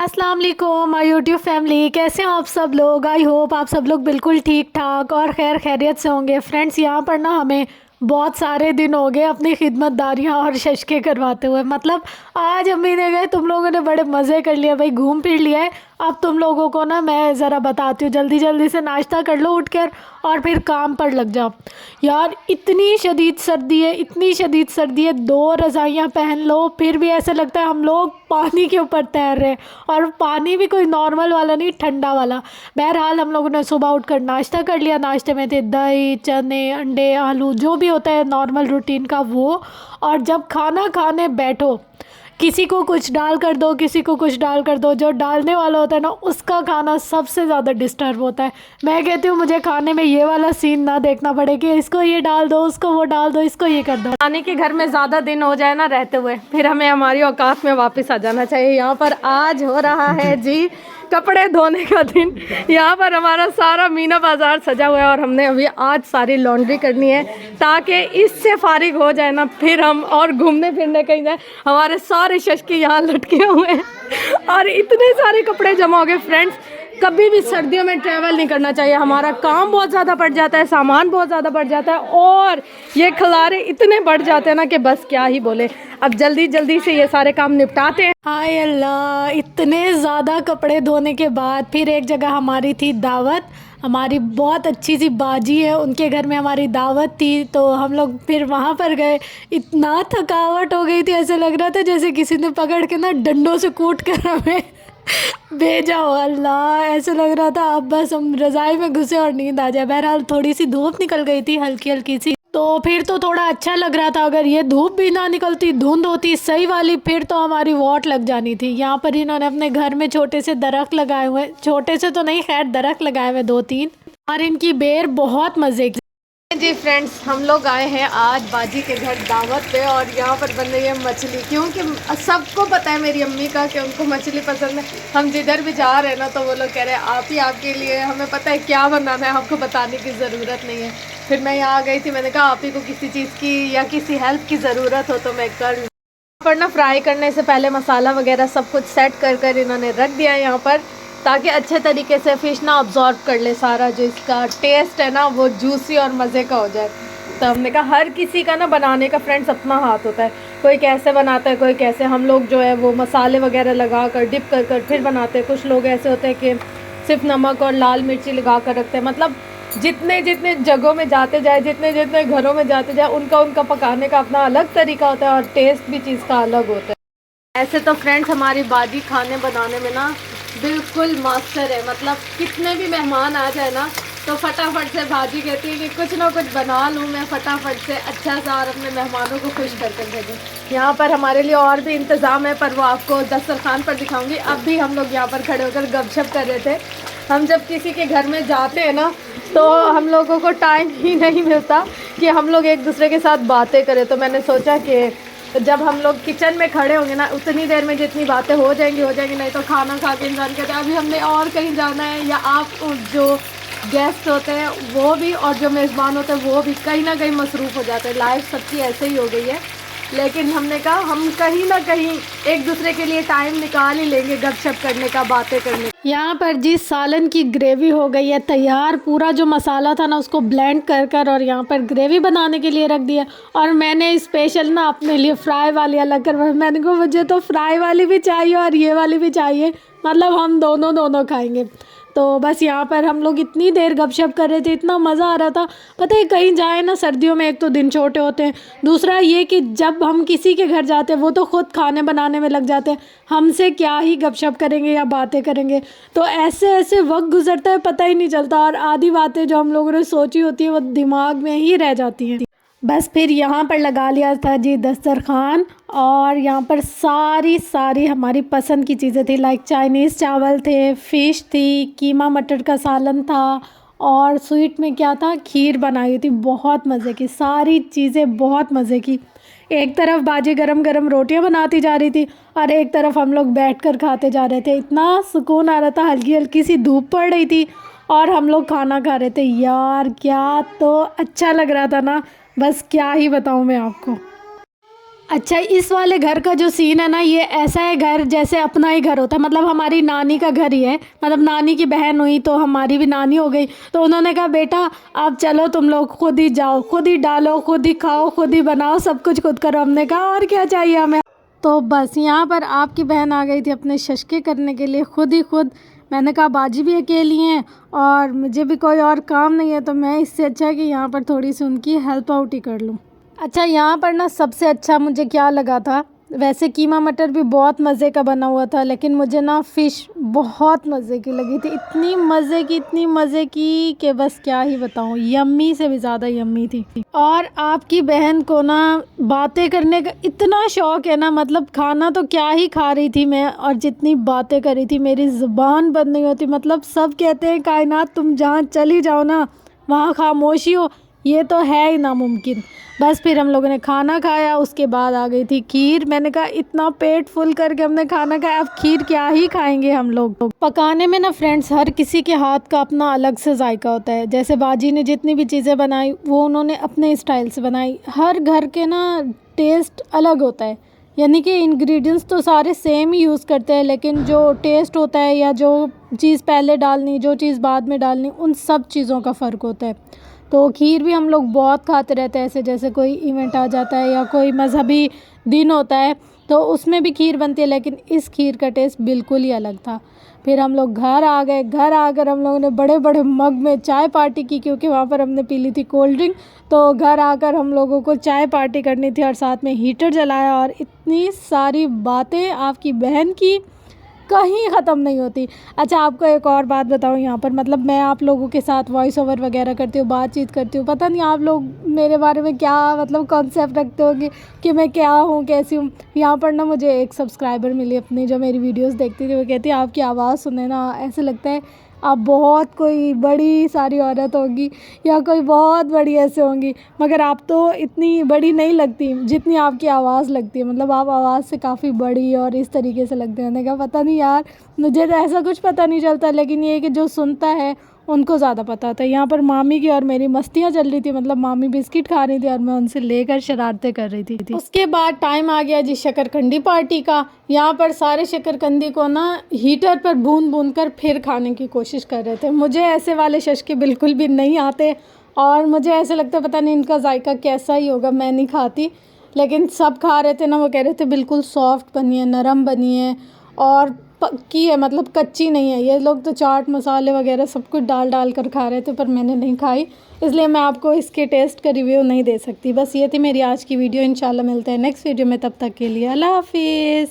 अस्सलाम वालेकुम my YouTube family, कैसे हैं आप सब लोग। आई होप आप सब लोग बिल्कुल ठीक ठाक और खैर खैरियत से होंगे। फ्रेंड्स, यहाँ पर ना हमें बहुत सारे दिन हो गए अपनी खिदमतदारियाँ और शशके करवाते हुए। मतलब आज अम्मी ने गए, तुम लोगों ने बड़े मज़े कर लिए भाई, घूम फिर लिया है। अब तुम लोगों को ना मैं ज़रा बताती हूँ, जल्दी जल्दी से नाश्ता कर लो उठ कर और फिर काम पर लग जाओ। यार इतनी शदीद सर्दी है, इतनी शदीद सर्दी है, दो रज़ाइयाँ पहन लो फिर भी ऐसे लगता है हम लोग पानी के ऊपर तैर रहे हैं। और पानी भी कोई नॉर्मल वाला नहीं, ठंडा वाला। बहरहाल हम लोगों ने सुबह उठकर नाश्ता कर लिया। नाश्ते में थे दही, चने, अंडे, आलू, जो भी होता है नॉर्मल रूटीन का वो। और जब खाना खाने बैठो, किसी को कुछ डाल कर दो, किसी को कुछ डाल कर दो, जो डालने वाला होता है ना उसका खाना सबसे ज़्यादा डिस्टर्ब होता है। मैं कहती हूँ मुझे खाने में ये वाला सीन ना देखना पड़े कि इसको ये डाल दो, उसको वो डाल दो, इसको ये कर दो। खाने के घर में ज़्यादा दिन हो जाए ना रहते हुए, फिर हमें हमारी औकात में वापस आ जाना चाहिए। यहाँ पर आज हो रहा है जी कपड़े धोने का दिन। यहाँ पर हमारा सारा मीना बाज़ार सजा हुआ है और हमने अभी आज सारी लॉन्ड्री करनी है ताकि इससे फारिग हो जाए ना, फिर हम और घूमने फिरने कहीं जाए। हमारे सारे शशके यहाँ लटके हुए हैं और इतने सारे कपड़े जमा हो गए। फ्रेंड्स, कभी भी सर्दियों में ट्रैवल नहीं करना चाहिए। हमारा काम बहुत ज़्यादा बढ़ जाता है, सामान बहुत ज़्यादा बढ़ जाता है और ये खलारे इतने बढ़ जाते हैं ना कि बस क्या ही बोले। अब जल्दी जल्दी से ये सारे काम निपटाते हैं। हाय अल्लाह, इतने ज़्यादा कपड़े धोने के बाद फिर एक जगह हमारी थी दावत। हमारी बहुत अच्छी सी बाजी है, उनके घर में हमारी दावत थी, तो हम लोग फिर वहाँ पर गए। इतना थकावट हो गई थी, ऐसे लग रहा था जैसे किसी ने पकड़ के ना डंडों से कूट कर हमें भेजा हो। अल्लाह, ऐसे लग रहा था अब बस हम रज़ाई में घुसे और नींद आ जाए। बहरहाल थोड़ी सी धूप निकल गई थी, हल्की हल्की सी, तो फिर तो थोड़ा अच्छा लग रहा था। अगर ये धूप भी ना निकलती, धुंध होती सही वाली, फिर तो हमारी वॉट लग जानी थी। यहाँ पर इन्होंने अपने घर में छोटे से दरख्त लगाए हुए, छोटे से तो नहीं खैर दरख्त लगाए हुए 2-3, और इनकी बेर बहुत मज़े की जी। फ्रेंड्स, हम लोग आए हैं आज बाजी के घर दावत पे और यहाँ पर बन रही है मछली, क्योंकि सबको पता है मेरी अम्मी का कि उनको मछली पसंद है। हम जिधर भी जा रहे हैं ना तो वो लोग कह रहे हैं आप ही आपके लिए, हमें पता है क्या बनाना है, आपको बताने की ज़रूरत नहीं है। फिर मैं यहाँ आ गई थी, मैंने कहा आप ही को किसी चीज़ की या किसी हेल्प की ज़रूरत हो तो मैं कर लूँ। पर ना फ्राई करने से पहले मसाला वगैरह सब कुछ सेट कर कर इन्होंने रख दिया है यहाँ पर, ताकि अच्छे तरीके से फ़िश ना अब्जॉर्ब कर ले सारा जो इसका टेस्ट है ना, वो जूसी और मज़े का हो जाए। तो हमने कहा हर किसी का ना बनाने का फ्रेंड्स अपना हाथ होता है, कोई कैसे बनाता है, कोई कैसे। हम लोग जो है वो मसाले वगैरह लगा कर डिप कर कर फिर बनाते हैं। कुछ लोग ऐसे होते हैं कि सिर्फ नमक और लाल मिर्ची लगा कर रखते हैं। मतलब जितने जितने जगहों में जाते जाए, जितने जितने घरों में जाते जाए, उनका पकाने का अपना अलग तरीका होता है और टेस्ट भी चीज़ का अलग होता है। ऐसे तो फ्रेंड्स हमारी बाजी खाने बनाने में ना बिल्कुल मास्टर है। मतलब कितने भी मेहमान आ जाए ना तो फटाफट से भाजी कहती है कि कुछ ना कुछ बना लूँ मैं फटाफट से अच्छा सा और अपने मेहमानों को खुश करके भेजूँ। यहाँ पर हमारे लिए और भी इंतज़ाम है, पर वो आपको दस्तरखान पर दिखाऊंगी। अब भी हम लोग यहाँ पर खड़े होकर गपशप कर रहे थे। हम जब किसी के घर में जाते हैं ना तो हम लोगों को टाइम ही नहीं मिलता कि हम लोग एक दूसरे के साथ बातें करें। तो मैंने सोचा कि जब हम लोग किचन में खड़े होंगे ना उतनी देर में जितनी बातें हो जाएंगी, नहीं तो खाना खा के इंसान कहते हैं अभी हमने और कहीं जाना है, या आप जो गेस्ट होते हैं वो भी और जो मेज़बान होते हैं वो भी कहीं ना कहीं मसरूफ़ हो जाते हैं। लाइफ सबकी ऐसे ही हो गई है, लेकिन हमने कहा हम कहीं ना कहीं एक दूसरे के लिए टाइम निकाल ही लेंगे गपशप करने का, बातें करने। यहाँ पर जी सालन की ग्रेवी हो गई है तैयार। पूरा जो मसाला था ना उसको ब्लेंड कर कर और यहाँ पर ग्रेवी बनाने के लिए रख दिया। और मैंने स्पेशल ना अपने लिए फ्राई वाली अलग करवाई। मैंने कहा मुझे तो फ्राई वाली भी चाहिए और ये वाली भी चाहिए, मतलब हम दोनों खाएंगे। तो बस यहाँ पर हम लोग इतनी देर गपशप कर रहे थे, इतना मज़ा आ रहा था। पता है कहीं जाए ना सर्दियों में, एक तो दिन छोटे होते हैं, दूसरा ये कि जब हम किसी के घर जाते हैं वो तो ख़ुद खाने बनाने में लग जाते हैं, हमसे क्या ही गपशप करेंगे या बातें करेंगे। तो ऐसे ऐसे वक्त गुजरता है पता ही नहीं चलता, और आधी बातें जो हम लोगों ने सोची होती है वो दिमाग में ही रह जाती हैं। बस फिर यहाँ पर लगा लिया था जी दस्तरखान, और यहाँ पर सारी हमारी पसंद की चीज़ें थी। लाइक चाइनीज़ चावल थे, फ़िश थी, कीमा मटर का सालन था, और स्वीट में क्या था, खीर बनाई थी बहुत मज़े की। सारी चीज़ें बहुत मज़े की। एक तरफ बाजी गरम गरम रोटियां बनाती जा रही थी और एक तरफ हम लोग बैठकर खाते जा रहे थे। इतना सुकून आ रहा था, हल्की हल्की सी धूप पड़ रही थी और हम लोग खाना खा रहे थे। यार क्या तो अच्छा लग रहा था ना, बस क्या ही बताऊँ मैं आपको। अच्छा, इस वाले घर का जो सीन है ना, ये ऐसा है घर जैसे अपना ही घर होता है, मतलब हमारी नानी का घर ही है। मतलब नानी की बहन हुई तो हमारी भी नानी हो गई, तो उन्होंने कहा बेटा अब चलो तुम लोग खुद ही जाओ, खुद ही डालो, खुद ही खाओ, खुद ही बनाओ, सब कुछ खुद करो। हमने कहा और क्या चाहिए हमें। तो बस यहाँ पर आपकी बहन आ गई थी अपने शशके करने के लिए खुद ही खुद। मैंने कहा बाजी भी अकेली हैं और मुझे भी कोई और काम नहीं है, तो मैं इससे अच्छा है कि यहाँ पर थोड़ी सी उनकी हेल्प आउट ही कर लूँ। अच्छा, यहाँ पर ना सबसे अच्छा मुझे क्या लगा था, वैसे कीमा मटर भी बहुत मज़े का बना हुआ था, लेकिन मुझे ना फ़िश बहुत मज़े की लगी थी। इतनी मज़े की, इतनी मज़े की कि बस क्या ही बताऊँ, यम्मी से भी ज़्यादा यम्मी थी। और आपकी बहन को ना बातें करने का इतना शौक़ है ना, मतलब खाना तो क्या ही खा रही थी मैं, और जितनी बातें कर रही थी मेरी ज़ुबान बंद नहीं होती। मतलब सब कहते हैं कायनात तुम जहाँ चली जाओ ना वहाँ खामोशी हो, ये तो है ही नामुमकिन। बस फिर हम लोगों ने खाना खाया, उसके बाद आ गई थी खीर। मैंने कहा इतना पेट फुल करके हमने खाना खाया, अब खीर क्या ही खाएंगे हम लोग। पकाने में ना फ्रेंड्स हर किसी के हाथ का अपना अलग से जायका होता है। जैसे बाजी ने जितनी भी चीज़ें बनाई वो उन्होंने अपने स्टाइल से बनाई। हर घर के ना टेस्ट अलग होता है, यानी कि इंग्रेडिएंट्स तो सारे सेम ही यूज़ करते हैं, लेकिन जो टेस्ट होता है या जो चीज़ पहले डालनी, जो चीज़ बाद में डालनी, उन सब चीज़ों का फ़र्क होता है। तो खीर भी हम लोग बहुत खाते रहते हैं, ऐसे जैसे कोई इवेंट आ जाता है या कोई मज़हबी दिन होता है तो उसमें भी खीर बनती है, लेकिन इस खीर का टेस्ट बिल्कुल ही अलग था। फिर हम लोग घर आ गए। घर आकर हम लोगों ने बड़े बड़े मग में चाय पार्टी की, क्योंकि वहाँ पर हमने पी ली थी कोल्ड ड्रिंक। तो घर आकर हम लोगों को चाय पार्टी करनी थी और साथ में हीटर जलाया, और इतनी सारी बातें आपकी बहन की कहीं ख़त्म नहीं होती। अच्छा, आपको एक और बात बताऊँ यहाँ पर, मतलब मैं आप लोगों के साथ वॉइस ओवर वगैरह करती हूँ, बातचीत करती हूँ, पता नहीं आप लोग मेरे बारे में क्या मतलब कॉन्सेप्ट रखते होंगे कि मैं क्या हूँ, कैसी हूँ। यहाँ पर ना मुझे एक सब्सक्राइबर मिली अपनी जो मेरी वीडियोस देखती थी, वो कहती है आपकी आवाज़ सुने ना ऐसे लगता है आप बहुत कोई बड़ी सारी औरत होगी या कोई बहुत बड़ी ऐसे होंगी, मगर आप तो इतनी बड़ी नहीं लगती जितनी आपकी आवाज़ लगती है। मतलब आप आवाज़ से काफ़ी बड़ी और इस तरीके से लगते हैं। मैंने कहा पता नहीं यार, मुझे तो ऐसा कुछ पता नहीं चलता, लेकिन ये कि जो सुनता है उनको ज़्यादा पता होता है। यहाँ पर मामी की और मेरी मस्तियाँ चल रही थी, मतलब मामी बिस्किट खा रही थी और मैं उनसे लेकर शरारतें कर रही थी। उसके बाद टाइम आ गया जी शकरकंदी पार्टी का। यहाँ पर सारे शकरकंदी को ना हीटर पर भून भून कर फिर खाने की कोशिश कर रहे थे। मुझे ऐसे वाले शशके बिल्कुल भी नहीं आते और मुझे ऐसे लगता पता नहीं इनका जायका कैसा ही होगा, मैं नहीं खाती। लेकिन सब खा रहे थे ना, वो कह रहे थे बिल्कुल सॉफ्ट बनी है, नरम बनी है और पक्की है, मतलब कच्ची नहीं है। ये लोग तो चाट मसाले वगैरह सब कुछ डाल डाल कर खा रहे थे, पर मैंने नहीं खाई, इसलिए मैं आपको इसके टेस्ट का रिव्यू नहीं दे सकती। बस ये थी मेरी आज की वीडियो। इंशाल्लाह मिलते हैं नेक्स्ट वीडियो में, तब तक के लिए अल्लाह हाफिज़।